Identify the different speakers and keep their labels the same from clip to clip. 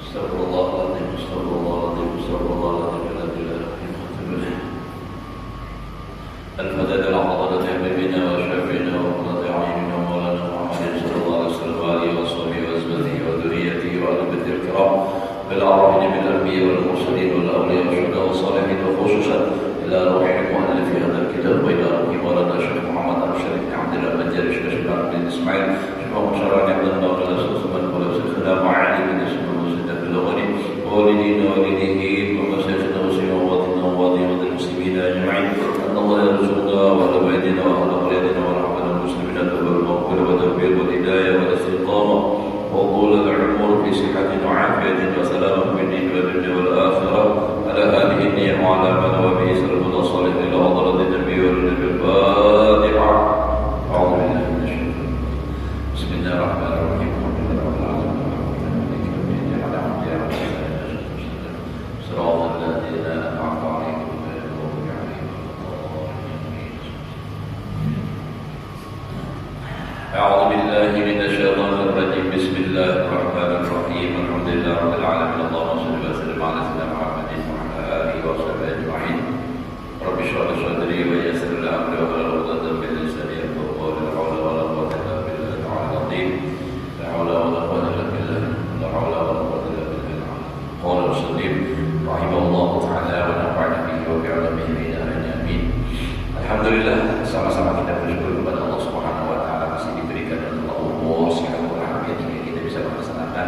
Speaker 1: Astagfirullahaladzim, astagfirullahaladzim, astagfirullahaladzim, la ilaha illallah. Al-Fatihah ala hadrati habibina wa syafiina wa qurrati a'yunina wa maulana Muhammadin sallallahu alaihi wasallam wa alihi wa sahbihi wa azwajihi wa dhurriyyatihi wa ahli baitil kiram bil arwahina bil anbiya wal mursalin wal awliya wa syuhada wa salihin wa khususan ila ruhi mu'allif hadzal kitab wa ila ruhi maulana Syekh Muhammad al-Syarif bin Abdullah Banjari Syekh bin Ismail Syekh Muhammad bin Abdullah Sulaiman wa Syekh Ma'ali bin والدينا والديه ومشايخنا وشيخواتنا ووالدي المسلمين اجمعين ان الله يرزقنا واهل بيتنا واهل قريتنا ورحمنا المسلمين بالمغفره والتوفيق والهدايه والاستقامه وطول العمر في صحه وعافيه وسلامه في الدين والدنيا والاخره على هذه النيه وعلى ما نوى به سلفنا الصالح الى حضره النبي والنبي الفاتحه اعوذ بالله من الشيطان بسم الله الرحمن الرحيم أعوذ بالله من الشيطان الرجيم بسم الله الرحمن الرحيم الحمد لله رب العالمين اللهم صل وسلم على سيدنا محمد وعلى آله وصحبه أجمعين رب اشرح لي صدري ويسر لي أمري واحلل عقدة من لساني يفقهوا قولي لا حول ولا قوة إلا بالله العلي العظيم لا حول ولا قوة إلا بالله لا حول ولا قوة إلا بالله قال المسلم رحمه الله تعالى ونفعنا به وبعلمه آمين. Alhamdulillah, sama-sama kita bersyukur kepada Allah Subhanahu wa taala masih diberikan oleh Allah sehat walafiat hingga kita bisa melaksanakan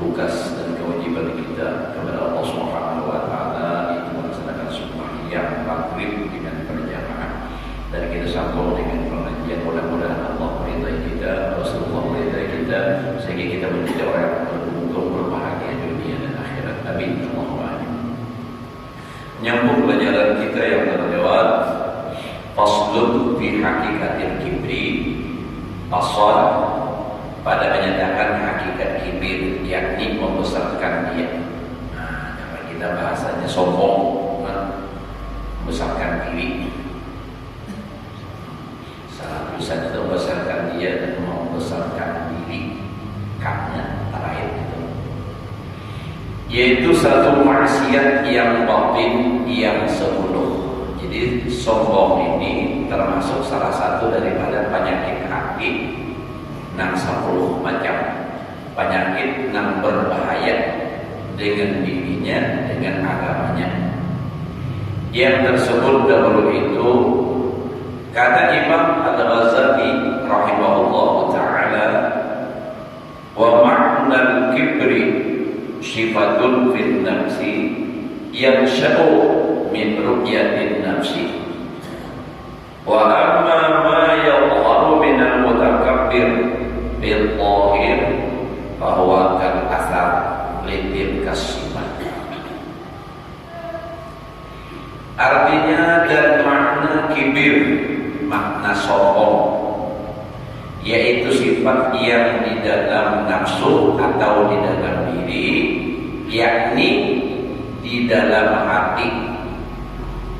Speaker 1: tugas dan kewajiban kita kepada Allah Subhanahu wa taala, itu melaksanakan sembahyang maghrib dengan berjamaah dan kita sambung dengan pengajian. Mudah-mudahan Allah meridai kita, Rasulullah meridai kita sehingga kita menjadi orang yang beruntung berbahagia dunia dan akhirat. Amin. Allahumma amin. Nyambung pelajaran kita yang terlewat, faslun fi hakikatil kibri, fasal pada menyatakan hakikat kibir, yakni membesarkan dia. Nah, kalau kita bahasanya sombong, membesarkan diri. Salah tulisan itu membesarkan dia dan membesarkan diri, kaknya terakhir itu. Yaitu satu maksiat yang batin yang sepuluh. Jadi sombong ini termasuk salah satu daripada penyakit hati 10 macam penyakit yang berbahaya dengan dirinya, dengan agamanya. Yang tersebut dahulu itu kata Imam Al-Ghazali rahimahullah ta'ala, wa ma'nal kibri sifatun fil nafsi yansha'u min ru'yatin nafsi wa amma ma yadharu min al-mutakabbir bil zahir fa huwa kal athar lidil kasifat. Artinya dan makna kibir, makna sombong, yaitu sifat yang di dalam nafsu atau di dalam diri, yakni di dalam hati,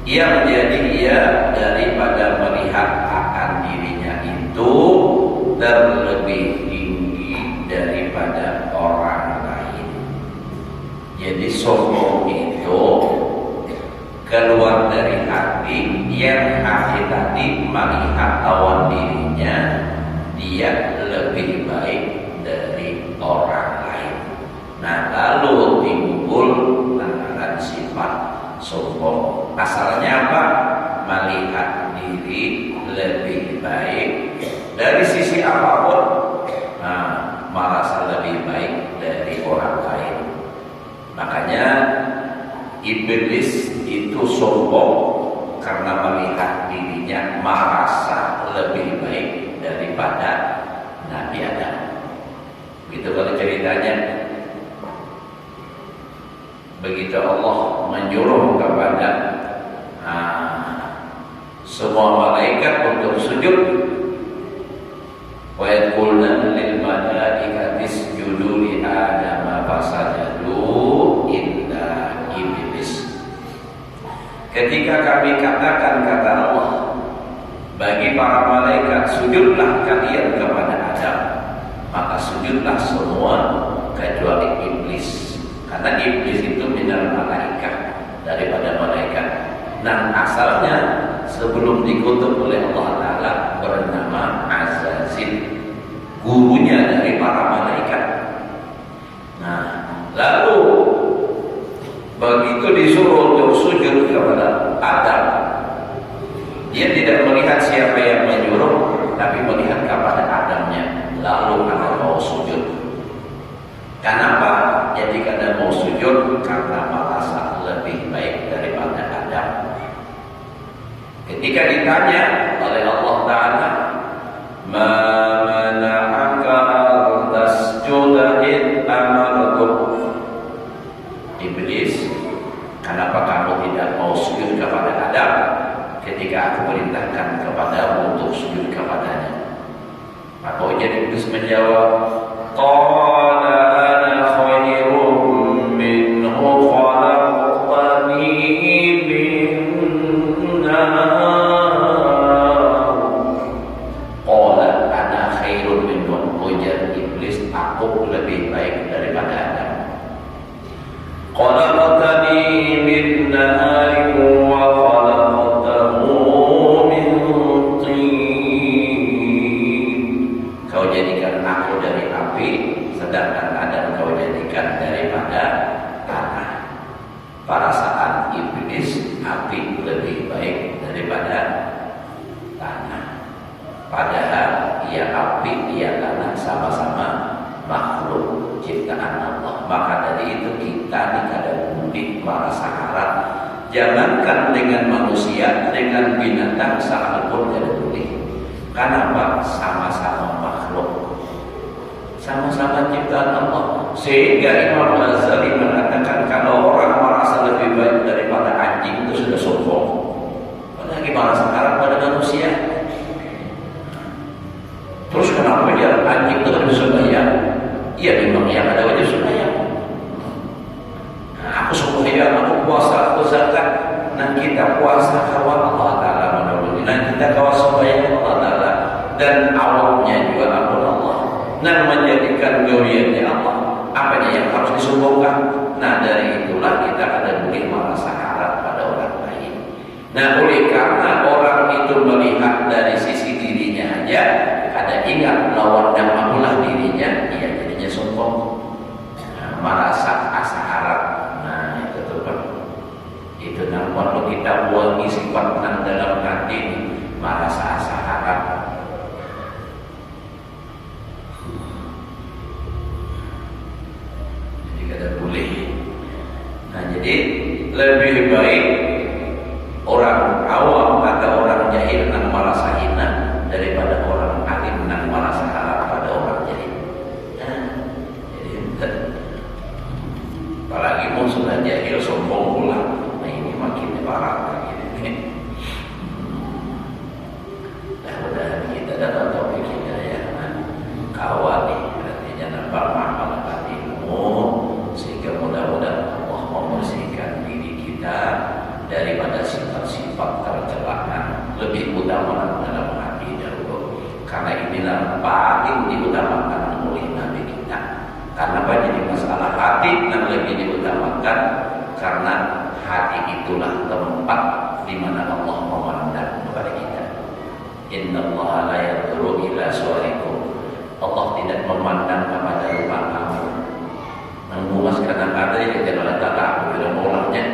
Speaker 1: yang jadi ia daripada melihat akan dirinya itu terlebih tinggi daripada orang lain. Jadi sombong itu keluar dari hati, yang hati tadi melihat lawan dirinya dia lebih baik dari orang lain. Nah, lalu timbul takaran sifat sombong. Asalnya apa? Melihat diri lebih baik dari sisi apapun, merasa lebih baik dari orang lain. Makanya iblis itu sombong karena melihat dirinya merasa lebih baik daripada Nabi Adam. Begitu kalau ceritanya. Begitu Allah menyuruh kepada semua malaikat untuk sujud, wa yaqulna lil malaikati isjudu li Adam fasajadu illa iblis. Ketika kami katakan, kata Allah, bagi para malaikat sujudlah kalian kepada Adam, maka sujudlah semua kecuali iblis. Karena iblis itu minal malaikat, daripada malaikat. Nah, asalnya sebelum dikutuk oleh Allah Ta'ala bernama Azazil, gurunya dari para malaikat. Nah, lalu begitu disuruh untuk sujud kepada Adam, dia tidak melihat siapa yang menyuruh, tapi melihat kepada Adamnya. Lalu Adam mau sujud. Kenapa? Jadi karena mau sujud karena merasa lebih baik daripada Adam. Ketika ditanya oleh Allah Ta'ala, ma mana'aka tasjuda id amartuk, iblis, kenapa kamu tidak mau sujud kepada Adam ketika aku perintahkan kepadamu untuk sujud kepadanya? Maka iblis menjawab, qala ana khairum minhu khalaqtani min nar. Qala ana khairun minhu, ujar iblis, aku lebih baik daripada Adam. Khalaqtani min nar wa khalaqtahu min tin. Kau jadikan aku dari api, sedangkan Adam kau jadikan daripada tanah. Perasaan iblis, api lebih baik daripada tanah. Padahal ia api, ia tanah sama-sama makhluk ciptaan Allah. Maka dari itu kita di keadaan budi merasa harap, jangankan dengan manusia, dengan binatang sekalipun tidak boleh. Kenapa? Sama-sama makhluk, sama-sama ciptaan Allah. Sehingga Imam Ghazali mengatakan kalau orang merasa lebih baik daripada anjing itu sudah sombong. Apalagi merasa harap pada manusia. Terus kenapa dia anjing itu lebih sembahyang? Iya, memang yang ada wajib sembahyang. Nah, aku sembahyang, aku puasa, aku zakat. Nah, kita puasa kawan Allah Ta'ala menurut. Nah, kita kawan sembahyang Allah Ta'ala. Dan awalnya juga ampun Allah. Nah, menjadikan duriannya Allah. Apanya yang harus disombongkan? Nah, dari itulah kita ada boleh merasa harap pada orang lain. Nah, oleh karena orang itu melihat dari sisi dirinya aja, ada ingat lawan dan mamulah dirinya, ia jadinya sombong, nah, merasa asa harap. Nah, itu tuh kan, itu nampak kalau kita buangi sifat nang dalam hati ini, merasa asa harap. Jadi kada boleh. Nah, jadi lebih baik orang awam atau orang jahil nang merasa hina daripada orang alim nang merasa harap pada orang jahil. Nah, jadi apalagi mau sudah jahil sombong pula. Nah, ini makin parah lagi. Mudah-mudahan kita dapat topik hidayah. Kawan nih, artinya nampak manfaat ilmu, sehingga mudah-mudahan Allah membersihkan diri kita daripada sifat-sifat tercela. Lebih utama dalam hati dahulu, karena inilah paling diutamakan oleh Nabi kita. Karena apa? Jadi masalah hati yang lebih diutamakan, karena hati itulah tempat di mana Allah memandang kepada kita. Innallaha la yanzuru ila suwarikum. Allah tidak memandang kepada rupa kamu. Memuaskan ada yang tidak ada bila mulanya.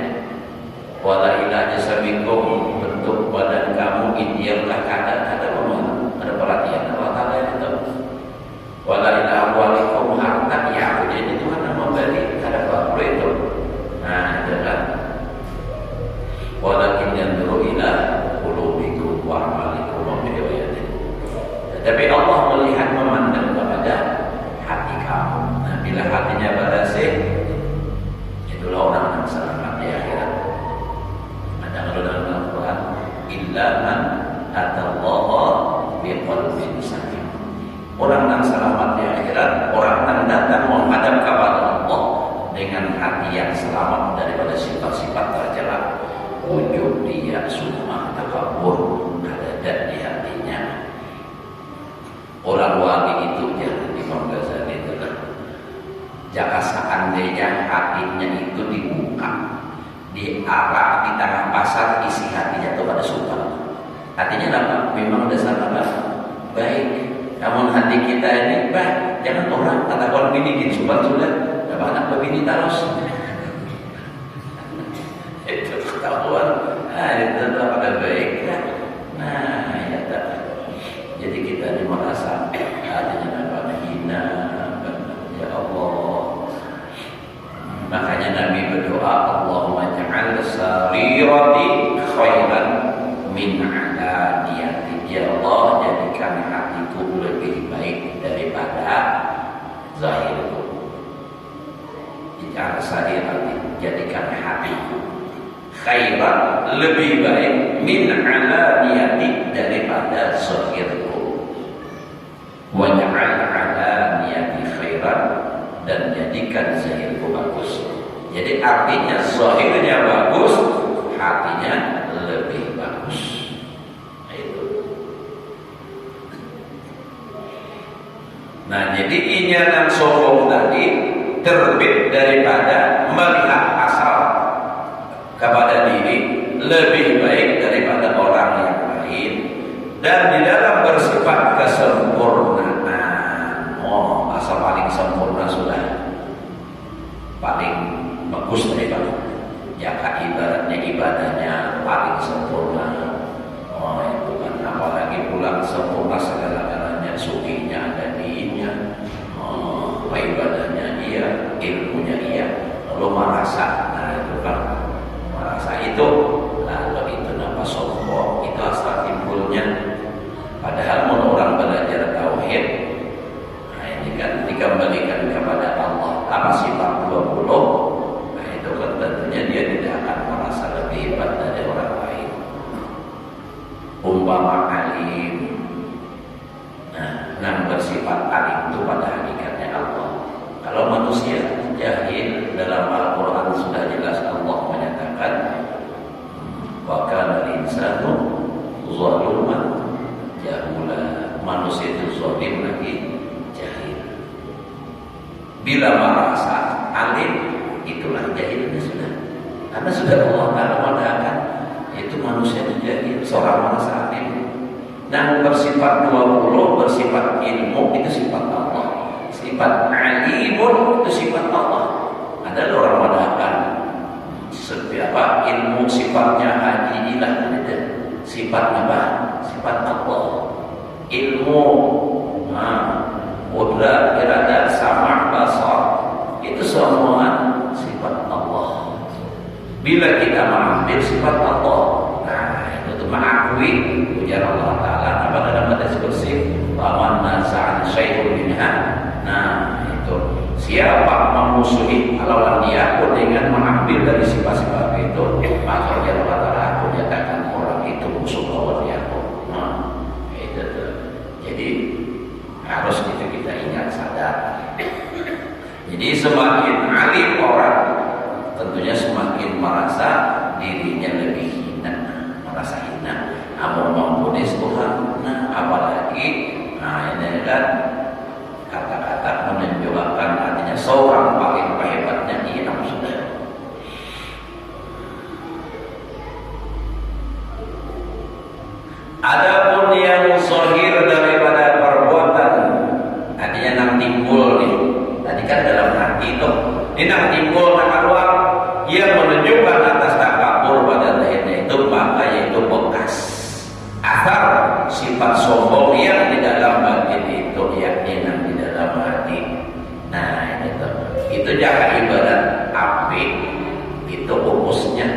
Speaker 1: Wala ila jasamikum, bentuk badan kamu idealkah ada memang ada perhatian Allah Ta'ala yang tahu. Wala ila amwalikum, harta ya jadi Tuhan yang memberi, ada apa itu. Nah, itu kan. Walakin yanzuru ila qulubikum wa a'malikum wa bi'ayatikum. Tetapi Allah melihat memandang kepada hati kamu. Nah, bila hatinya bersih, itulah orang yang selamat di akhirat. Ada kalau dalam Al-Quran, illa man atallaha biqalbin salim. Orang yang selamat di akhirat, orang yang datang menghadap kepada Allah dengan hati yang selamat daripada sifat-sifat tercela. Ujub dia summa takabur, ada di hatinya. Orang wali itu jangan Imam Ghazali itulah
Speaker 2: Jika seandainya hatinya itu dibuka, diarah di tengah pasar, isi hatinya itu pada suka. Hatinya apa? Memang dasar apa? Baik. Namun hati kita ini baik. Jangan orang kata orang bini sudah dapat anak bini terus. Itu ketahuan. Itu pada baik. Nah, ya tak. Jadi kita merasa hatinya apa? Hina. Ya Allah. Makanya Nabi berdoa, Allahumma ja'al sarirati khairan min alaniyati. Ya Allah, jadikan hatiku lebih baik daripada zahirku. Ja'al sarirati, jadikan hatiku khairan, lebih baik min alaniyati, daripada zahirku. Wa ja'al alaniyati khairan, dan jadikan zahirku bagus. Jadi artinya zahirnya bagus, hatinya lebih bagus. Itu. Nah, jadi inyanan sombong tadi terbit daripada melihat asal kepada diri lebih baik daripada orang yang lain, dan di dalam bersifat kesempurnaan. Oh, asal paling sempurna sudah paling bagus daripada. Jaka ibaratnya ibadahnya paling sempurna. Oh, itu kan apalagi pulang sempurna segala-galanya, sucinya ada dinya. Oh, ibadahnya iya, ilmunya iya. Lalu merasa, nah itu kan merasa itu, lalu itu nama sombong. Itu asal timbulnya. Padahal menurut orang belajar tauhid, kan dikembalikan kepada Allah. Apa sifat 20? Nah, itu kan tentunya dia tidak akan merasa lebih hebat dari orang lain. Umpama alim, nah bersifat alim itu pada hakikatnya Allah. Kalau manusia jahil, dalam Al-Quran sudah jelas Allah menyatakan, wa kana al-insanu zaluman jahula. Manusia itu zalim lagi. Bila merasa alim, itulah jahilnya sudah. Karena sudah Allah Ta'ala mengatakan itu manusia jahil, seorang merasa alim. Dan bersifat 20, bersifat ilmu, itu sifat Allah. Sifat alimun, itu sifat Allah. Ada orang mengatakan setiap ilmu sifatnya haji ilah, sifat apa? Sifat Allah. Ilmu, qudrat, iradat, sama' basar, itu semua sifat Allah. Bila kita mengambil sifat Allah, nah itu mengakui ujar Allah Ta'ala apa dalam hadis qudsi, "Faman naza'an syai'un minha." Nah, itu siapa memusuhi lawan dia pun dengan mengambil dari sifat-sifat itu, maka ujar Allah Ta'ala, aku nyatakan orang itu musuh lawan dia. Nah, itu tuh. Jadi harus itu kita ingat, sadar. Jadi semakin alim orang, tentunya semakin merasa dirinya lebih hina, merasa hina. Amun mempunis Tuhan, nah apalagi, nah ini kan kata-kata menunjukkan artinya seorang paling hebatnya dia sudah. Adapun yang zahir daripada perbuatan, artinya nang timbul nih. Tadi kan dalam hati itu, ini nang timbul nang keluar, yang menunjukkan atas takabur pada lahirnya itu, maka yaitu bekas akar sifat sombong yang di dalam batin itu, yakni nang di dalam hati. Nah itu jaga ibarat api, itu fokusnya.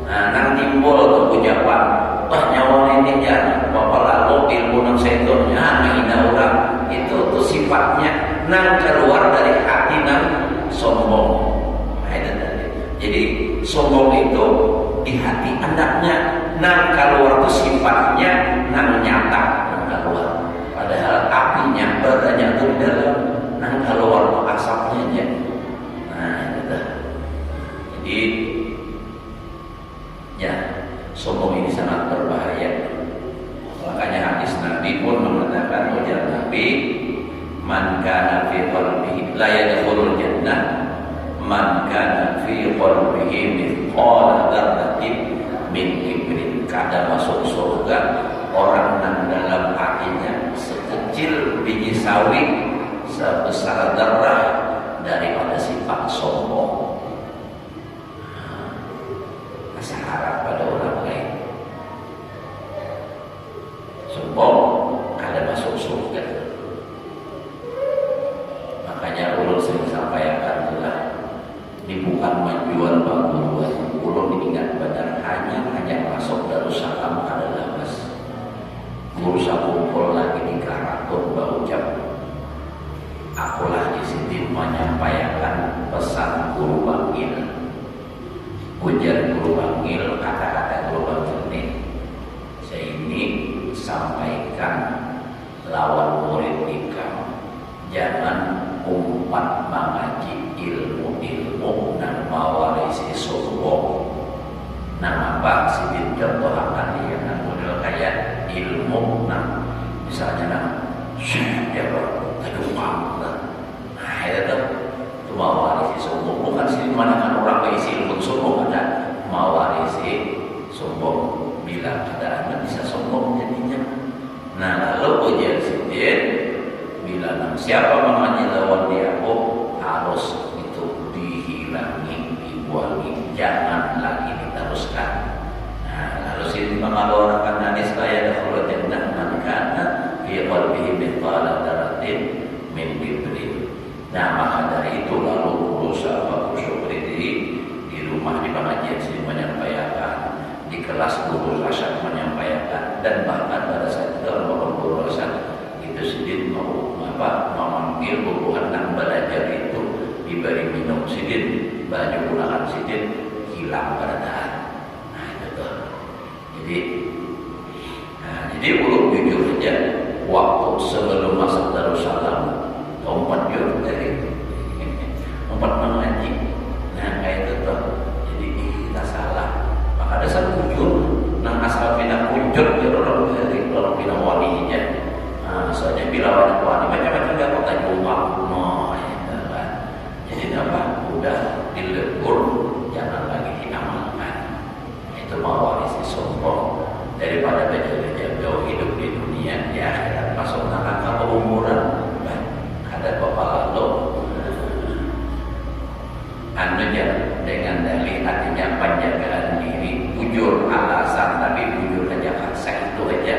Speaker 2: Nah nang timbul ke ucapan, wah nyawa ini ya, bapak lalu ilmu nang setonnya, menghina orang, itu tuh sifatnya nang keluar dari hati nang sombong. Nah, itu tadi. Jadi sombong itu di hati anaknya, nang keluar itu sifatnya nang nyata, nang keluar. Padahal apinya berada di dalam, nang keluar itu asapnya aja. Nah itu. Jadi ya, sombong ini sangat berbahaya. Makanya hadis Nabi pun mengatakan, ujar Nabi, man kana fi qalbihi la yadkhulul jannah man kana fi qalbihi mithqala dzarratin min kibrin. Kada masuk surga orang yang dalam hatinya sekecil biji sawi, sebesar darah daripada sifat sombong. Kasih harap pada orang lain. Sombong kada masuk surga. Makanya ulun sering sampaikan itulah, ini bukan menjual bangunan. Ulun ingat benar, hanya masuk Darussalam adalah mas. Bursa kumpul lagi di Karakun berucap, akulah di sini menyampaikan pesan guru bangil. Ujar guru bangil, kata-kata guru bangil ini, saya ini sampaikan lawan murid nikah, jangan umpat mengaji ilmu dan mewarisi sombong. Nah apa sih contohkan dia model kayak ilmu, nah misalnya nah ya tajukam, nah itu mewarisi sombong. Bukan sih mana kan orang berisi ilmu sombong, ada mewarisi sombong. Bila keadaan bisa sombong jadinya. Nah lalu ujian sidin, bila siapa mengaji lawan dia, harus itu dihilangi, dibuangi, jangan lagi diteruskan. Nah lalu sidin mengalorkan hadis saya dakhulul jannah man kana fi qalbihi mithqala dzarratin min kibrin. Nah maka dari itu lalu berusaha Pak Syukri di rumah di pengajian sini menyampaikan, di kelas guru Rasyad menyampaikan, dan bahkan pada saat itu Bapak Guru Rasyad itu sidin mau memanggil guru anak belajar itu diberi minum sidin, baju gunakan sidin hilang keadaan. Nah itu tuh. Jadi ulun jujur aja, waktu sebelum masuk Darussalam lompat jauh dari lompat mengaji. Nah kayak itu tuh. Jadi kita salah. Maka ada satu jujur, nang asal pindah kunjut dia orang dari orang pindah walinya. Soalnya bila wali macam-macam dia kota rumah, itu kan. Jadi apa? Udah dilegur, jangan lagi diamalkan. Itu mewarisi sombong daripada belajar jauh hidup di dunia, di akhirat masuk neraka keumuran. Ada bapak lalu anunya dengan dalih artinya penjagaan diri, bujur alasan, tapi bujur aja kasih itu aja,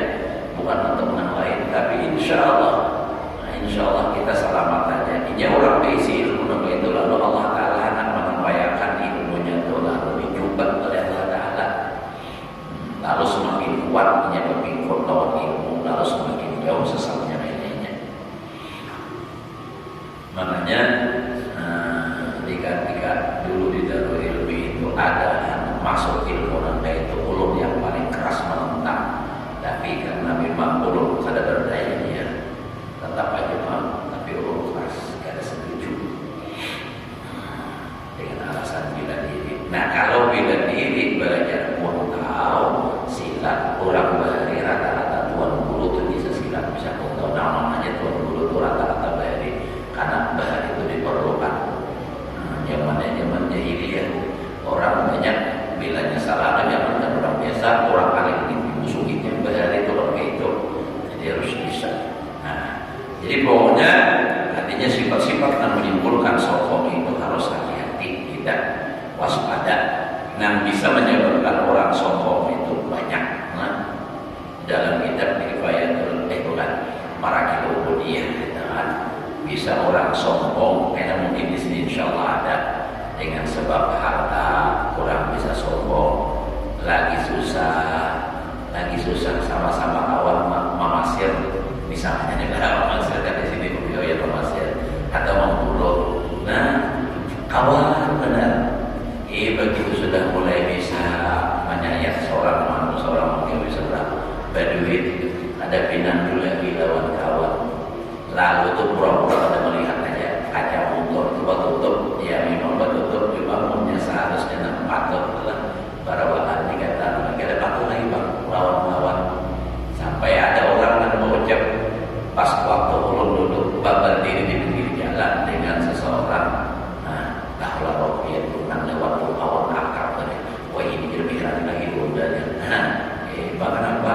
Speaker 2: bukan untuk yang lain. Tapi insya Allah kita selamat aja. Ini orang berisi ilmu itu lalu Allah Taala akan menyampaikan ilmunya itu lalu dicoba oleh Allah Taala. Lalu semakin kuat dia berpikir lawan ilmu, lalu semakin jauh sesatnya lainnya. Makanya ketika dulu di Darul Ilmi itu ada masuk ilmu nanti itu ulun yang paling keras menentang, tapi karena memang ulun ada berdaya tetap aja tapi ulun keras, gak ada setuju dengan alasan bila diri. Nah kalau bila diri belajar pun tahu silat, orang bahari rata-rata tuan guru itu bisa silat, bisa pun tahu namanya tuan guru itu rata-rata bahari, karena bahari itu diperlukan. Zaman jahiliyah orang banyak bilanya salah, zaman kan orang biasa, orang paling dimusuhinya bahari itu orang kayak itu, jadi harus bisa. Nah jadi pokoknya artinya sifat-sifat yang menimbulkan sombong itu harus hati-hati, tidak waspada. Nah bisa menyebabkan orang sombong itu banyak. Nah dalam kitab Kifayatul Marakil Ubudiyah kan bisa orang sombong, karena mungkin di sini insya Allah ada, dengan sebab harta orang bisa sombong, lagi susah sama-sama kawan mamasir, misalnya negara mamasir dari sini budaya mamasir atau membunuh. Nah kawan benar, begitu sudah mulai bisa menyayat seorang mungkin bisa berduit, ada pinang dulu lagi lawan kawan. Lalu tuh pura-pura pada melihat aja kaca motor coba tutup, ya memang tutup, cuma punya seharusnya nak patut lah para bahan dikata lagi ada patut lagi bang lawan-lawan, sampai ada orang yang mengucap pas waktu ulun duduk babar berdiri di pinggir jalan dengan seseorang. Nah, tahlah rohiyat tunang lewat awan akar tadi. Wah ini kelebihan lagi udahnya. Nah, bahkan apa?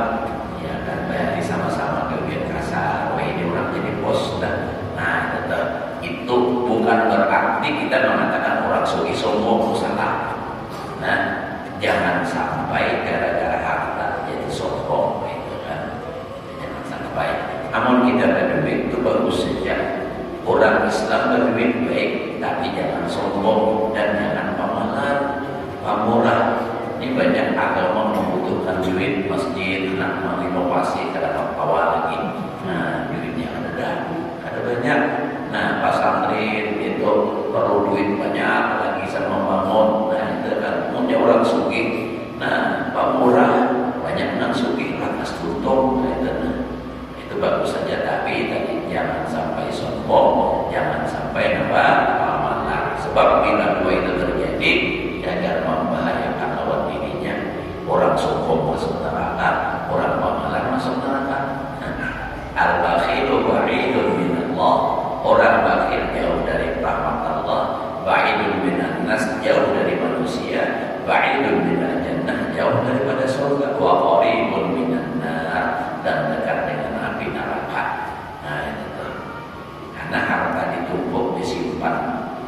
Speaker 2: Ya kan bayari sama-sama kegiatan kasar. Wah ini orang jadi bos dan nah itu bukan berarti kita mengatakan orang sugi sombong salah. Nah, jangan sampai gara-gara harta jadi sombong itu kan. Jangan sampai. Namun kita berduit itu bagus saja. Orang Islam berduit baik, tapi jangan sombong dan jangan pamalan, pamurah. Ini banyak agama membutuhkan duit, masjid, nak renovasi, kadang awal lagi. Nah, duitnya ada banyak. Nah, pesantren itu perlu duit banyak lagi sama membangun. Nah, itu kan punya orang sugih. Nah, pamurah banyak nak sugih atas tutup. Nah, itu bagus saja, tapi tadi jangan sampai sombong, jangan sampai pamalan. Sebab bila dua itu terjadi, jangan membahayakan lawan dirinya. Orang sombong masuk neraka, orang pamalan masuk neraka. Al-bakhilu ba'idun minallah. Orang bakhil jauh dari rahmat Allah. Ba'idun minan nas, jauh dari manusia. Ba'idun minal jannah, jauh daripada surga. Wa qaribun minan nar, dan dekat dengan api neraka. Nah itu karena harta ditumpuk disimpan.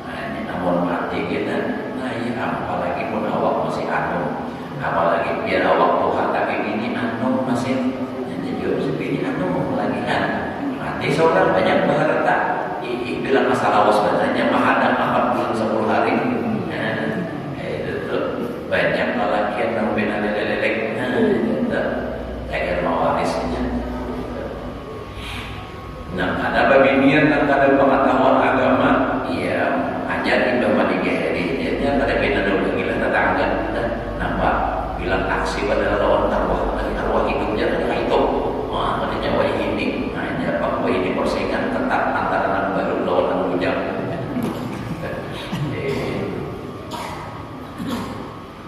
Speaker 2: Nah, namun mati kita. Nah ya apalagi pun awak masih anu, apalagi biar awak Tuhan tapi ini anu masih jadi segini anu lagi kan. Mati seorang banyak berharta. Bilang masalah sebenarnya mahadam 4 bulan 10 hari. Nah, itu banyak lelakian yang bina lelek. Nah, itu kayak mawarisnya. Nah, ada babinian dan ada pengetahuan agama. Iya, ajar imbang mandi geheri. Dia ada bina dulu gila tetangga. Nampak bilang aksi pada lawan arwah hidupnya dari itu. Wah, pada nyawa ini. Nah, apa ini persaingan tetap antara anak baru lawan anak bujang.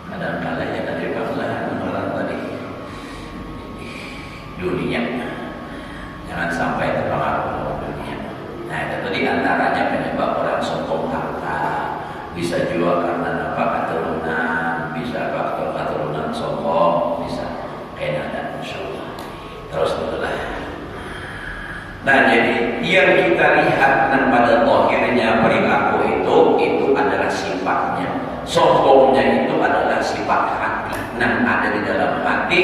Speaker 2: Kadang-kadang ya tadi orang tadi dunia. Jangan sampai terpengaruh oleh dunia. Nah, itu tadi antaranya penyebab orang sombong harta. Bisa juga karena keturunan, bisa faktor keturunan sombong, bisa kayak ada insyaallah. Terus itulah. Nah, jadi yang kita lihat dan pada akhirnya perilaku itu adalah sifatnya. Sombongnya itu adalah sifat hati. Nah, ada di dalam hati,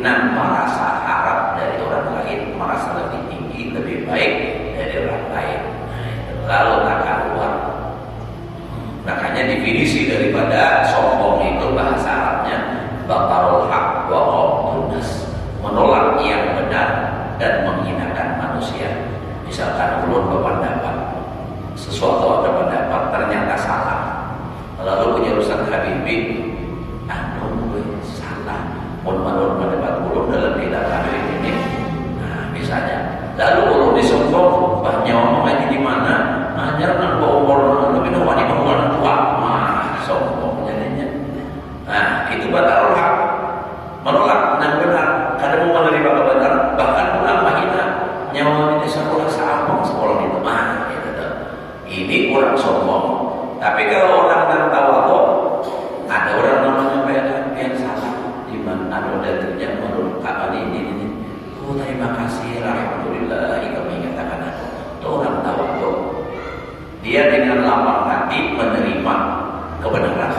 Speaker 2: nah merasa harap dari orang lain, merasa lebih tinggi, lebih baik dari orang lain. Nah, itu lalu tak keluar. Makanya definisi daripada sombong itu bahasa Arabnya batarul haq wa ghamdun nas, menolak yang benar dan menghinakan manusia. Misalkan ulun berpendapat sesuatu ada pendapat ternyata salah, lalu punya urusan Habibie, salah, menurut pendapat ulun dalam tidak Habibie ini. Nah, misalnya, lalu ulun disombong, banyak ngomong lagi di mana, ajar nak umur lebih tua di umur tua, sombong jadinya. Nah, itu batalul haq, menolak yang benar, kadang mau menerima kebenaran, bahkan pulang menghina nyawa ini sekolah sekolah itu mah gitu. Ini kurang sombong. Tapi kalau orang yang tawadhu, ada orang namanya yang salah di mana ada terjadi menurut kapan ini. Oh terima kasih, alhamdulillah kami katakan itu orang tawadhu. Dia dengan lapang hati menerima kebenaran.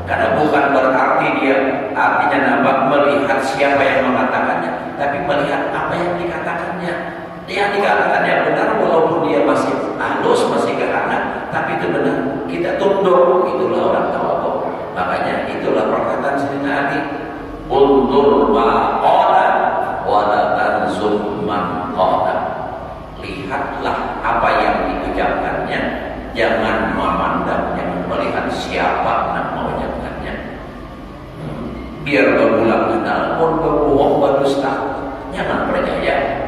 Speaker 2: Karena bukan berarti dia artinya nampak melihat siapa yang mengatakannya, tapi melihat apa yang dikatakannya. Yang dikatakannya benar walaupun dia masih halus, masih kekanak, tapi itu benar. Kita tunduk, itulah orang tawadhu. Makanya itulah perkataan Sayyidina Ali, undur ma qala wa la tanzur man qala. Lihatlah apa yang diucapkannya, jangan memandang, jangan melihat siapa yang mengucapkannya. Biar berulang kenal pun berbohong berdusta, jangan percaya.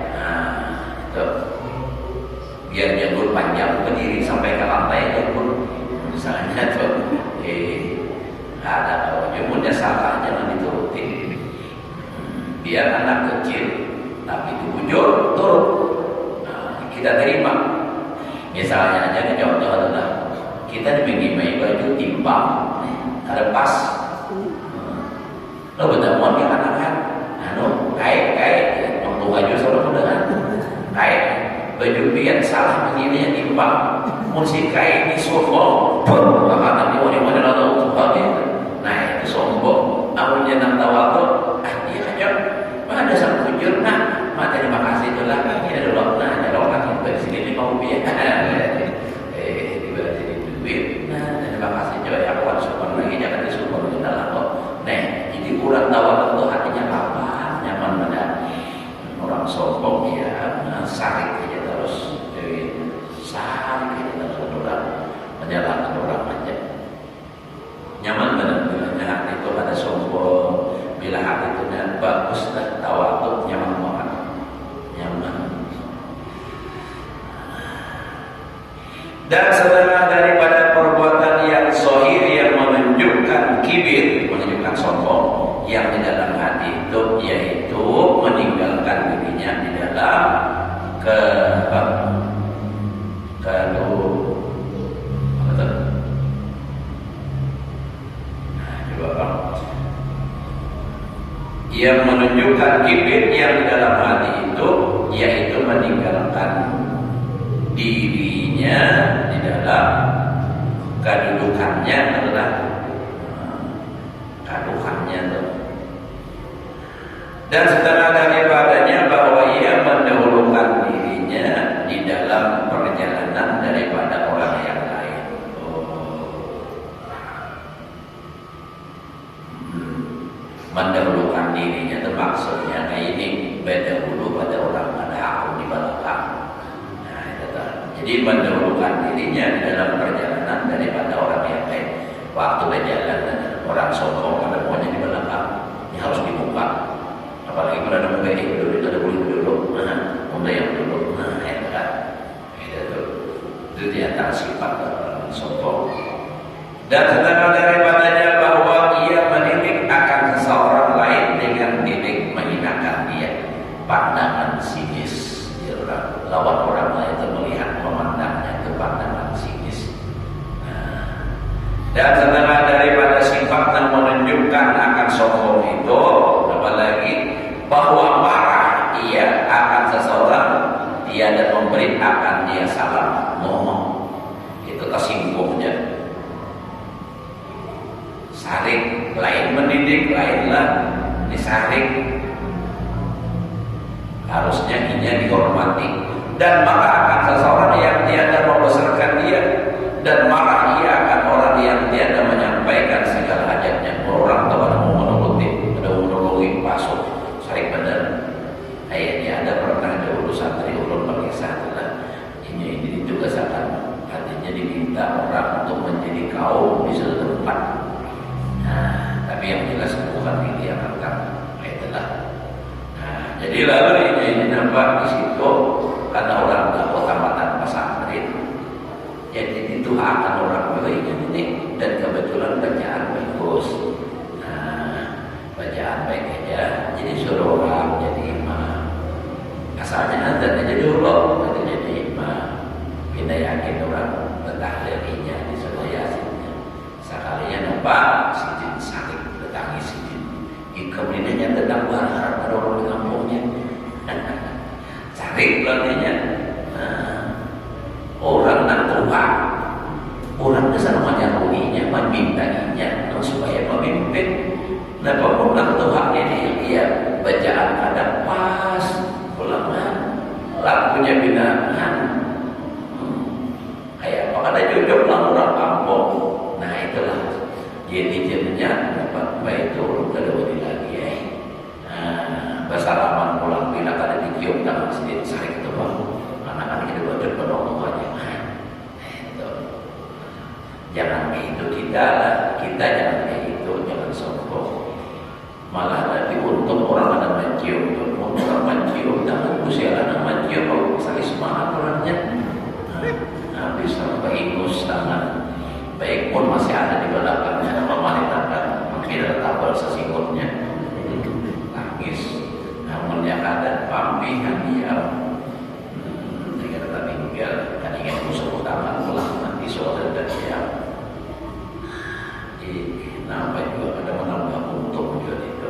Speaker 2: Biar janggut panjang berdiri sampai ke lantai itu pun misalnya tuh ada ujungnya salah, jangan dituruti. Biar anak kecil tapi itu bujur turun, nah, kita terima. Misalnya aja contoh adalah kita dimimai baju timbang, ada pas, lo bertemuan ke anak-anak, anu kait waktu baju sama mudahan, kait baju biar salah begini timbang, musik kait di sombong, bahkan nanti wanita lalu sebagainya, nah itu sombong, awalnya nak tahu dia aja, ada sang kujur, nah mata terima kasih tu lah, ini ada waktu, ada orang yang bersini Rupiah, diberi duit, nah terima kasih coba ya kawan support lagi jangan disupport kita lah kok. Nah jadi kurang tahu itu hatinya apa, nyaman mana orang sombong ya, sarik aja terus, sarik aja terus orang menyalahkan orang aja. Nyaman benar bila hati itu ada sombong, bila hati itu bagus dan tawadhu nyaman banget, nyaman. Dan setengah daripada perbuatan yang zahir yang menunjukkan kibir, menunjukkan sombong yang di dalam hati itu, yaitu meninggalkan dirinya di dalam yang menunjukkan kibir yang di dalam hati itu, yaitu meninggalkan dirinya di dalam kedudukannya adalah kedudukannya itu. Dan setengah daripadanya bahwa ia mendahulukan dirinya di dalam perjalanan daripada orang yang lain. Mendahulukan dirinya itu maksudnya kayak ini, berdahulu pada orang pada aku di belakang. Jadi mendahulukan dirinya di dalam perjalanan daripada orang yang lain. Waktu berjalan orang sombong ada maunya di belakang, ini harus dibuka. Apalagi kalau ada muda yang dulu, ada boleh dulu, muda yang dulu, itu di antara sifat orang sombong. Dan setengah daripadanya bahwa ia mendidik akan seseorang lain dengan didik menghinakan dia, pandangan sinis. Lawan orang lain itu melihat memandangnya itu pandangan sinis. Dan setengah daripada sifat yang menunjukkan akan sombong itu, apalagi bahwa marah ia akan seseorang, dia dan memberi akan dia salam ngomong, itu kesimpulannya. Saring, lain mendidik, lainlah disaring. Harusnya inya dihormati, dan marah akan seseorang yang tiada membesarkan dia, dan marah ia akan orang yang tiada menyampaikan segala hajatnya. Orang tahu ada mau menuruti, ada menolongi pasuk, saling benar. Dia ada pernah dahulu santri ulun berkisah adalah ini ditugaskan, artinya diminta orang untuk menjadi kaum di suatu tempat. Nah, tapi yang jelas bukan dia akan itulah. Jadi lalu ini nampak di situ karena orang tahu tamatan pesantren, jadi itu akan orang ini, dan kebetulan bacaan bagus. Nah, bacaan baik aja, jadi suruh orang jadi imam. Asalnya ada jadi dulu, nanti jadi imam. Kita yakin orang bertahlilnya di sebelah yasinnya. Sekalinya nampak sidin sakit datangi sidin. Kemudiannya tentang barang ada orang di kampungnya, cari pelannya. Orang nak Tuhan, orang dasar menyaruhinya, memintainya, supaya memimpin. Nah, kalau nak Tuhan ini, ya bacaan ada pas, ulangan, lagunya binaan. Kayak apa ada jodoh orang kampung. Nah itulah jadinya dapat baik turun ke dua lagi ya. Bersalaman pulang bila kada dicium tangan sedikit sari itu bang. Anak-anak itu buat penolong aja. Itu. Jangan begitu kita jangan begitu, jangan sombong. Malah nanti untung orang ada mencium, orang mencium tangan usia anak mencium kalau sekali semangat orangnya. Habis sampai ingus tangan. Baik pun masih ada di belakangnya memanitakan, mungkin ada tabel sesingkutnya, tangis, namun yang ada pampi kan dia, tidak tinggal, kan ingin musuh akan pulang nanti sore dan siang. Nampak juga ada menambah untung juga itu.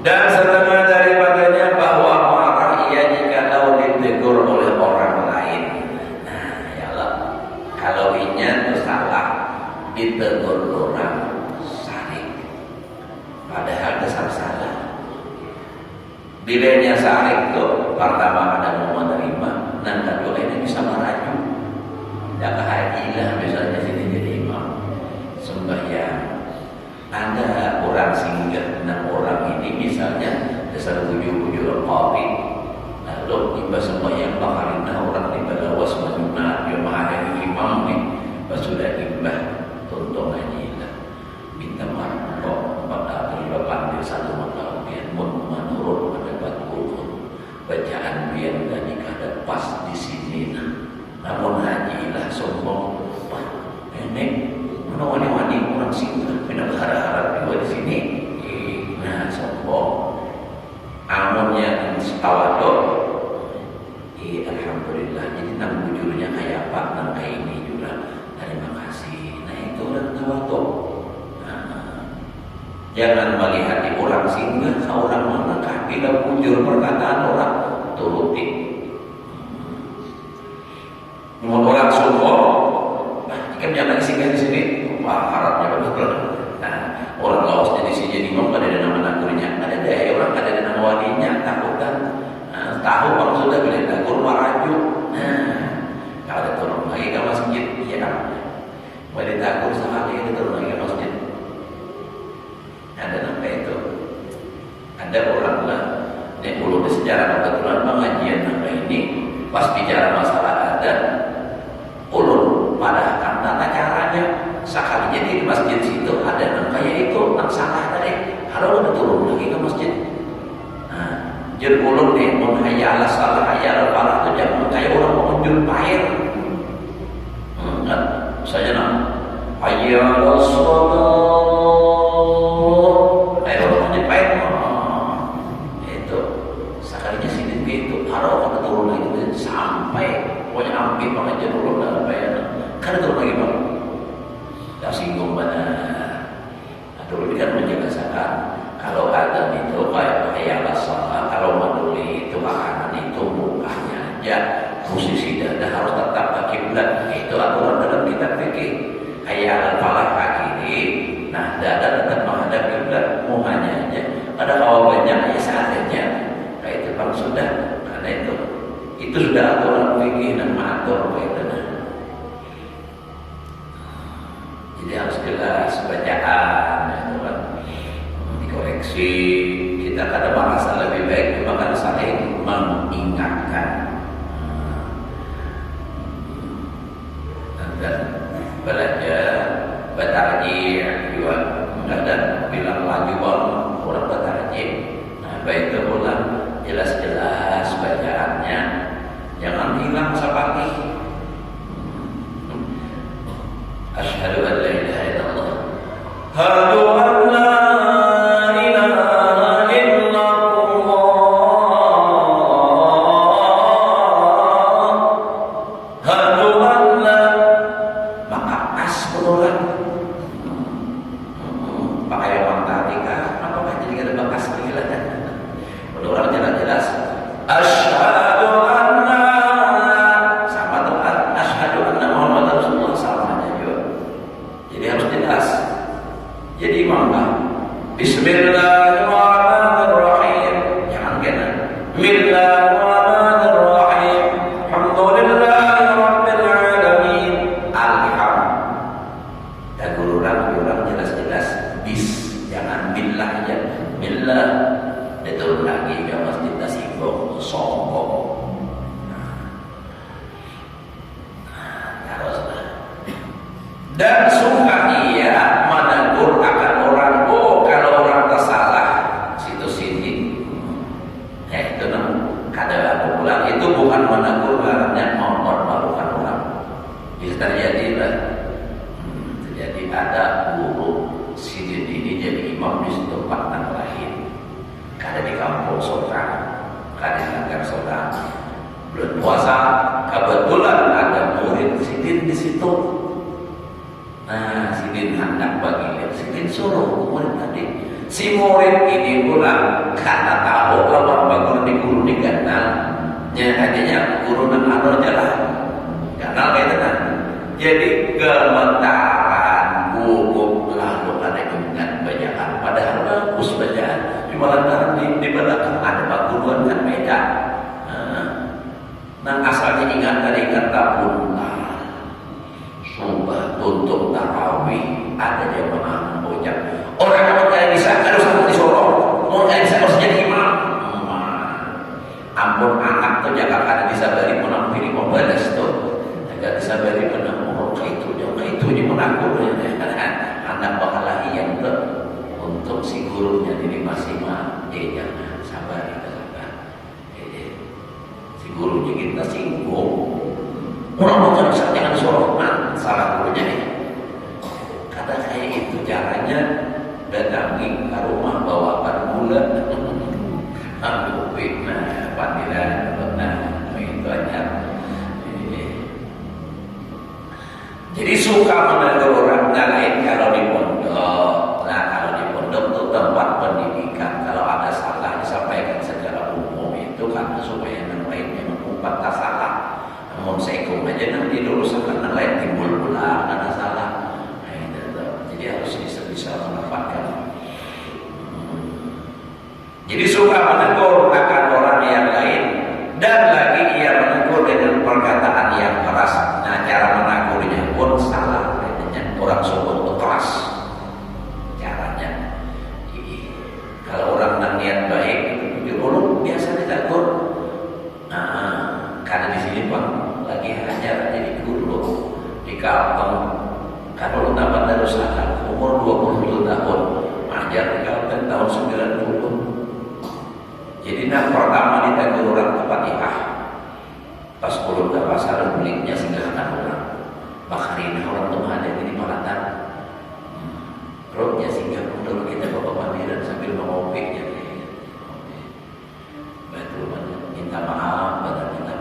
Speaker 2: Dan setengah daripadanya bahwa marah ia jikalau ditegur oleh orang lain. Nah, ya Allah, kalau inya itu salah ditegur orang sarik, padahal dasar salah. Bilanya sarik itu pertama ada mau menerima, dan kedua ini bisa meraju. Ya kehajilah misalnya sini jadi imam sembahyang, ada orang singgah, nah orang ini misalnya dasar bujur-bujur qari, lalu tiba sembahyang bakarina orang tiba lawas majuna dia menghadiri imam nih, pas sudah imbah tonton ngaji lah, minta maaf kok pada terlibat satu malam biar menurut pendapat hukum bacaan biar dan ada pas di sini, namun haji lah sombong, nenek wani orang singgah, benar harap-harap juga di sini. Nah, sombong. Amunnya tawaduk. Alhamdulillah. Jadi nang bujurnya kayak apa, nang kayak ini juga. Terima kasih. Nah, itu orang tawaduk. Jangan melihat di orang singgah, seorang mana bila bujur perkataan orang turuti. Namun orang sombong, kan jangan singgah di sini. Harapnya betul. Nah, orang lawas jadi sini jadi imam kada ada nama nagurnya, ada daya orang kada ada nama walinya, takutan. Nah, tahu kalau sudah boleh takur maraju. Nah, kalau ada turun lagi ke masjid, ya boleh takur sekali itu turun lagi ke masjid. Ada nama itu. Ada orang lah, yang dulu di sejarah kebetulan pengajian nama ini pas bicara masalah adat, ulun pada tata caranya. Sekali jadi di masjid situ ada yang kayak itu, yang salah tadi. Kalau udah turun lagi ke masjid, nah, jadi ulun nih, mun hayya ala salah, hayya ala falah itu jangan kayak orang mengunjul pair. Kan, misalnya nah, hayya ala salah, kayak orang mengunjul pair. Itu, sekalinya sini begitu. Kalau udah turun lagi sampai, pokoknya ambil pengajian ulun dalam pair. Kan turun lagi bang. Tak singgung mana. Dulu kan menjelaskan kalau ada itu kayak salah, kalau menuli itu makanan itu mukanya aja, posisi dada harus tetap ke kiblat. Itu aturan dalam kitab fikih. Kayak al-falah kaki ini, nah dada tetap menghadap kiblat, mukanya aja. Ada kalau banyak ya seadanya. Kayak itu bang sudah, karena itu sudah aturan fikih dan mengatur itu. Jadi harus jelas bacaan, itu kan dikoreksi. Kita kada merasa lebih baik, cuma kan saling mengingatkan dan belajar bertarjih juga. Dan bilang lagi orang bertarjih. Nah, baik itu ulang jelas-jelas bacaannya, jangan hilang seperti. Asyhadu an la ilaha illallah. Hadu an la ilaha illallah. Hadu an la, maka asburan. Pakai orang tadi kan, apakah jadi ada bakas gila kan? Orang jelas-jelas asyhadu anna, sama tuh asyhadu anna Muhammad Rasulullah sama. Jadi harus jelas. Jadi maka Bismillahirrahmanirrahim. Jangan kena Bismillahirrahmanirrahim. Alhamdulillahirabbil alamin. Dan orang jelas-jelas bis, jangan billah aja. Billah. Itu lagi ke masjid tasibuk sombong. Dan suka ia menegur akan orang, kalau orang tersalah situ sini. Ya itu kada aku pulang, itu bukan menegur karena mempermalukan orang. Bisa terjadi lah. Jadi ada guru sini ini jadi imam di tempat yang lain. Kada di kampung seorang, kada di negara seorang. Bulan puasa kebetulan kebetulan ada murid Sidin di situ. Nah, Sidin hendak bagi lihat, Sidin suruh murid tadi. Si murid ini pulang karena tahu kalau bakal di guru diganal, adanya guru dan anu jalan ganal kayak tenan. Jadi gemetaran gugup lalu ada ingat bacaan, padahal bagus bacaan, cuma lantaran di belakang ada baguruan kan beda. Nah asalnya ingat dari kata punta sumpah untuk tarawih ada jamaah bocah orang yang bisa harus sama disorong mau yang bisa harus jadi imam. Ampun anak tuh jangan ada disabari menang pilih membalas tuh agak disabari menang mau itu menakut anak bakal lagi yang untuk si gurunya jadi masih jangan sabar kita sabar. Si gurunya kita singgung orang bukan bisa jangan sorokan salah gurunya nih. Kata kayak itu caranya datangi ke rumah bawakan gula ambil fitnah panggilan itu aja. Jadi suka menegur orang lain kalau di pondok. Nah kalau di pondok itu tempat pendidikan, kalau ada salah disampaikan secara umum itu kan supaya yang lainnya mengumpat tak salah. Namun sekum aja nanti dulu sampai yang lain timbul pula ada salah. Jadi harus bisa menempatkan. Jadi suka menegur akan orang yang lain dan lagi ia menegur dengan perkataan yang keras. Nah cara menegurnya pun salah, dengan orang sombong itu keras caranya. Kalau orang nak niat baik, orang biasa ditegur. Nah, karena di sini Pak lagi hajar jadi guru di Kalteng. Kalau tamat Darussalam umur 20 tahun, ajar di Kalteng tahun 90. Jadi nak pertama ditegur orang Fatihah. Pas kulun ke pasar belinya singgahan orang. Bakarin orang tuh ada di Malatan. Rohnya singgah dulu kita bawa pamiran sambil mengopi ya. Betul minta maaf, benar aja.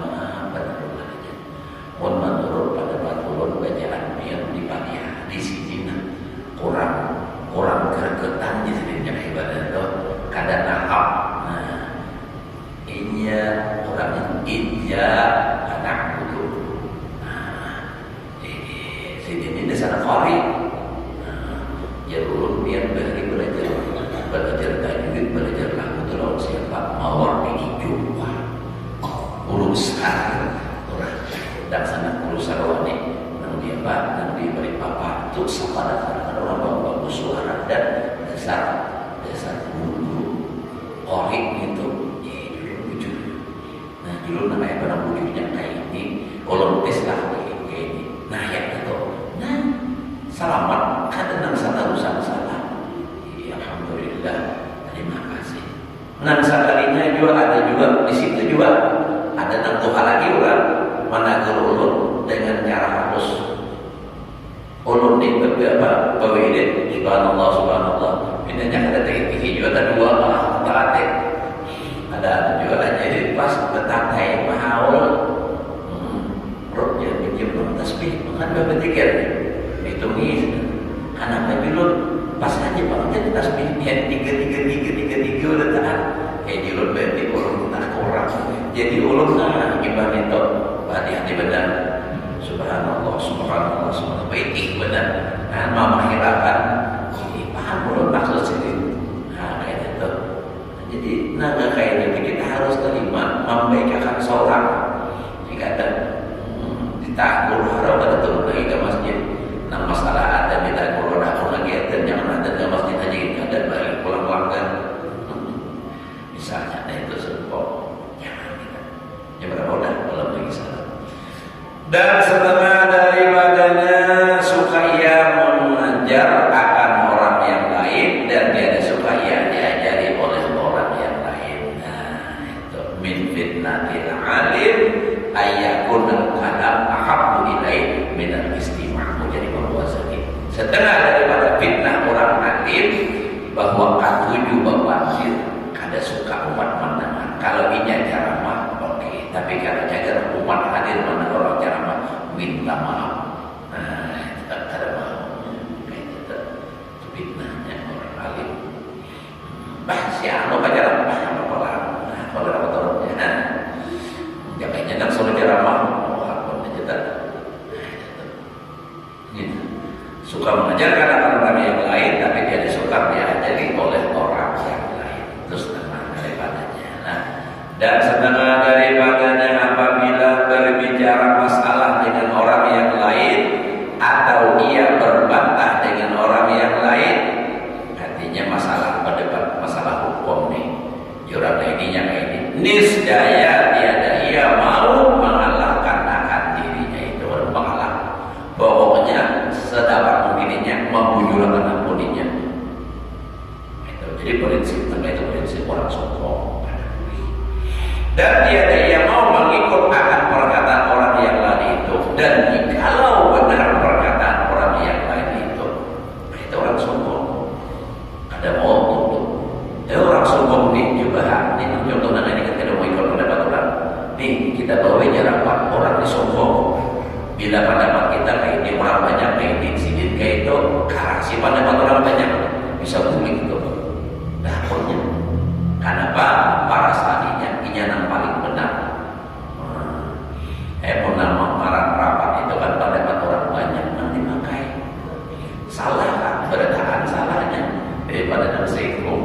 Speaker 2: Mohon menurut pada batulun bacaan yang di Fatihah di sini kurang gregetan di sini ibadah itu kadang nahap. Inya orang India anak itu. Ini dasar kori. Ya dulu biar belajar tajwid, belajar lagu terlalu siapa mawar ini jumpa urusan orang dan sana urusan wani nang dia beri papa untuk sama orang bagus suara dan dasar guru kori itu. Dulu namanya pernah wujudnya kayak ini, kolontis lah kayak ini. Nah yang itu, selamat kadang salah urusan salah. Alhamdulillah, terima kasih. Nah sekalinya juga ada juga di situ juga ada tentu hal lagi orang menegur ulun dengan cara halus. Ulun di beberapa pawidin, subhanallah. Ini ada tinggi juga ada dua taat. Ada juga jadi pas betakai mahaul rohnya pinjam tasbih kan berpikir itu nih anak bilun pas aja banget tasbih yang tiga udah tahan dilun berarti ulun tak kurang jadi ulun ibadah itu hati-hati benar subhanallah baik benar mama hilangkan paham ulun maksud sini kayak itu. Jadi naga kayak gitu kita harus terima membaikkan seorang. Jika ada ditakur harap ada turun lagi ke masjid. Nah masalah ada ditakur lagi dan jangan ada ke masjid aja ada balik pulang kan. Misalnya itu sebab jangan kita. Ya berapa kalau pergi sana. Dan setengah daripadanya suka ia mengajar akan orang yang lain dan dia suka ia diajari oleh orang yang lain. Nah, itu min fitnatil alim ayakun al-kalam ahabbu ilaih min al-istima'. Jadi menguasai. Setengah daripada fitnah orang alim bahwa katuju babandir kada suka umat mendengar. Kalau inya ceramah oke, tapi kalau jaga umat hadir mendengar orang ceramah kita bawain rapat orang disombong. Bila pendapat kita kayak ini orang banyak, kayak ini sidin kayak itu, si pendapat orang banyak bisa bumi itu. Dapurnya. Kenapa? Para sadinya ini yang paling benar. Pernah marah rapat itu kan pendapat orang banyak nanti makai. Salah kan? Beredaan salahnya daripada dan seikro.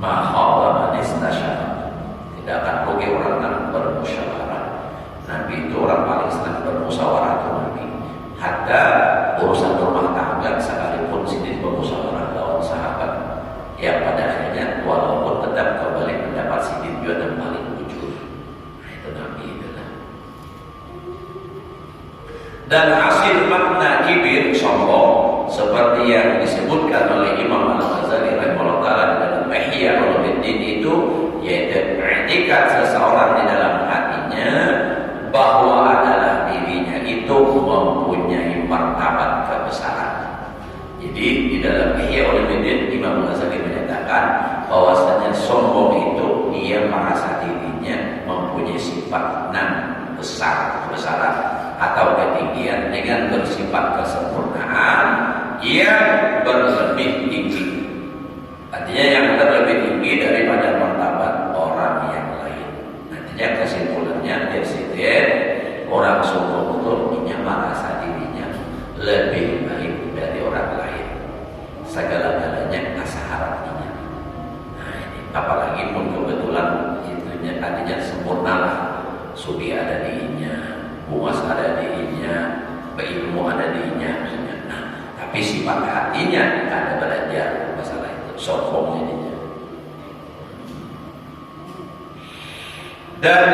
Speaker 2: Mahal manis nasyarakat. Tidak akan rugi orang yang bermusyawarah. Nabi itu orang paling senang bermusyawarah itu Nabi. Hatta urusan rumah tangga sekalipun sidin bermusyawarah lawan sahabat. Yang pada akhirnya walaupun tetap kembali mendapat sidin juga dan paling jujur. Nah, itu Nabi itulah. Dan hasil makna kibir sombong seperti yang disebutkan oleh Imam Al-Ghazali rahimahullah taala dalam Ihya Ulumuddin itu yaitu i'tikad seseorang di dalam hatinya bahwa adalah dirinya itu mempunyai martabat kebesaran. Jadi di dalam Ihya Ulumuddin Imam Al-Ghazali menyatakan bahwasanya sombong itu dia merasa dirinya mempunyai sifat besar, kebesaran atau ketinggian dengan bersifat kesempurnaan yang berlebih tinggi. Artinya yang terlebih tinggi daripada martabat orang yang lain. Artinya kesimpulannya dari situ orang sombong itu merasa dirinya lebih baik dari orang lain. Segala-galanya asa harapnya. Nah ini apalagi pun kebetulan itunya artinya sempurna lah. Sugi ada diinya, bungas ada diinya, berilmu ada diinya. Nah, tapi sifat hatinya ada belajar masalah itu, sombong jadinya. Dan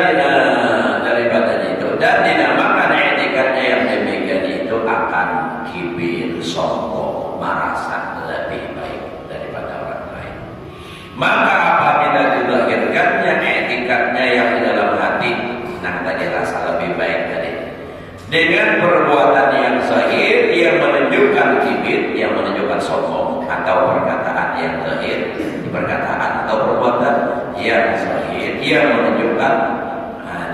Speaker 2: daripadanya itu dan dinamakan i'tikadnya yang demikian itu akan kibir, sombong, merasa lebih baik daripada orang lain. Maka apabila dilahirkannya i'tikadnya yang di dalam hati, nah tadi rasa lebih baik tadi dengan perbuatan yang zahir yang menunjukkan kibir, yang menunjukkan sombong, atau perkataan yang zahir, perkataan atau perbuatan yang zahir yang menunjukkan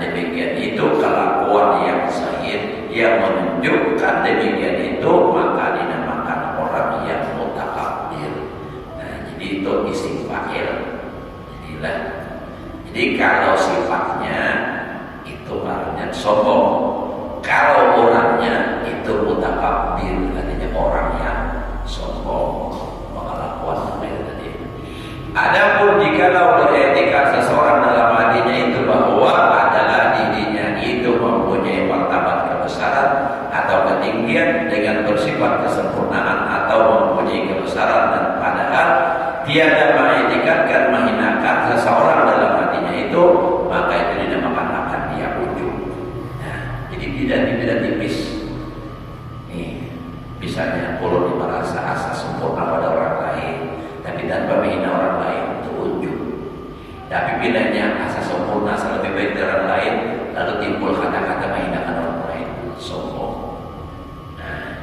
Speaker 2: demikian itu kelakuan yang zahir yang menunjukkan demikian itu maka dinamakan orang yang mutakabbir. Nah jadi itu isim fa'il. Jadi kalau sifatnya itu artinya sombong, kalau orangnya itu mutakabbir, artinya orang yang sombong, pengalaman tadi. Adapun jikalau beretika seseorang dalam hatinya itu bahwa adalah dirinya itu mempunyai martabat kebesaran atau ketinggian dengan bersifat kesempurnaan atau mempunyai kebesaran dan padahal tiada mengetikatkan menghinakan seseorang dalam hatinya itu, maka itu dinamakan akan dia ujub. Nah, jadi tidak tipis. Nih, misalnya kalau merasa asa sempurna pada orang lain, tapi tanpa menghina orang lain itu ujub. Tapi bilanya asa sempurna lebih baik dari orang lain, lalu timbul kata-kata menghinakan orang lain, sombong. Nah,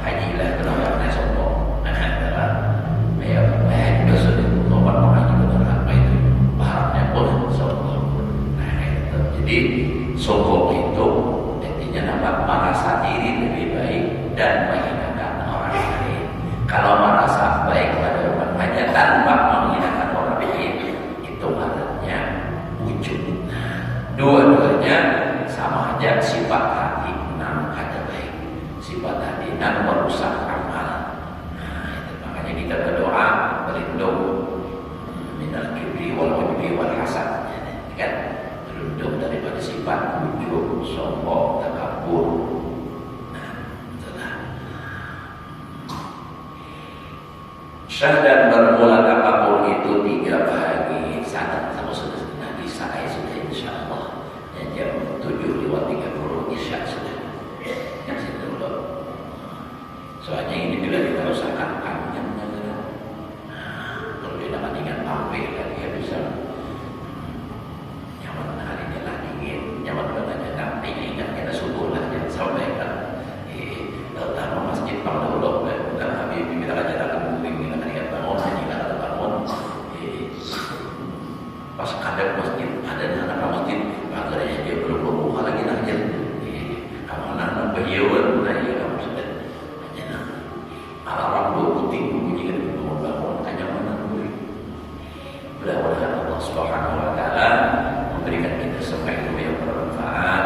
Speaker 2: hajilah itu namanya sombong. Jadi sombong itu intinya dapat merasa diri lebih baik dan menghinakan orang lain. Kalau merasa baik pada orang hanya tanpa menghinakan orang lain, itu artinya ujub. Dua-duanya sama aja sifat hati nam ada baik, sifat hati nam merusak amal. Nah, itu makanya kita berdoa berlindung minal kibri wal ujbi wal hasad, kan? Berlindung daripada sifat ujub, sombong, takabur. Nah, itulah. Syah dan bermula takabur itu 3 bahagi. Sangat sama sudah nanti saya sudah insyaallah ya, jam 7:30 Isya sudah. Yang situ dulu. Soalnya ini bila kita usahakan panjangnya, kalau dia dapat ingat hampir lagi ya bisa. Nyaman hari ini lah dingin, nyaman badannya nanti ingat kita subuh lah yang sampaikan. Terutama masjid Pangdolo dan Habib kita akan datang mungkin kita ingat bangun, haji kita ada bangun. Pas sekadar masjid, ada anak masjid, akhirnya dia belum buka lagi nakjil. Kamu anak berjauhan, nah ya kamu sudah. Hanya alarm 2 putih bunyikan bangun hanya mana dulu. Mudah-mudahan Allah Subhanahu Wa Taala memberikan kita semua ilmu yang bermanfaat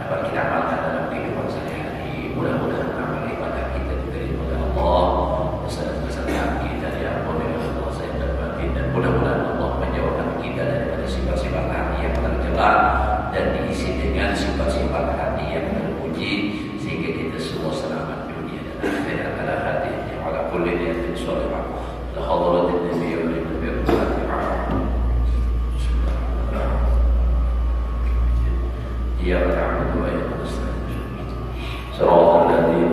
Speaker 2: dapat kita amalkan dalam kehidupan sehari-hari. Mudah-mudahan amal ibadah kita diterima oleh Allah, kesalahan kita diampuni oleh Allah dan batin, dan mudah-mudahan Allah menjauhkan kita daripada sifat-sifat hati yang tercela dan diisi dengan sifat-sifat hati yang terpuji sehingga kita semua selamat dunia dan akhirat. Ala hadihi ala kulli niyatin shalihah la hadratin nabiy wa إياك نعبد وإياك نستعين صراط الذين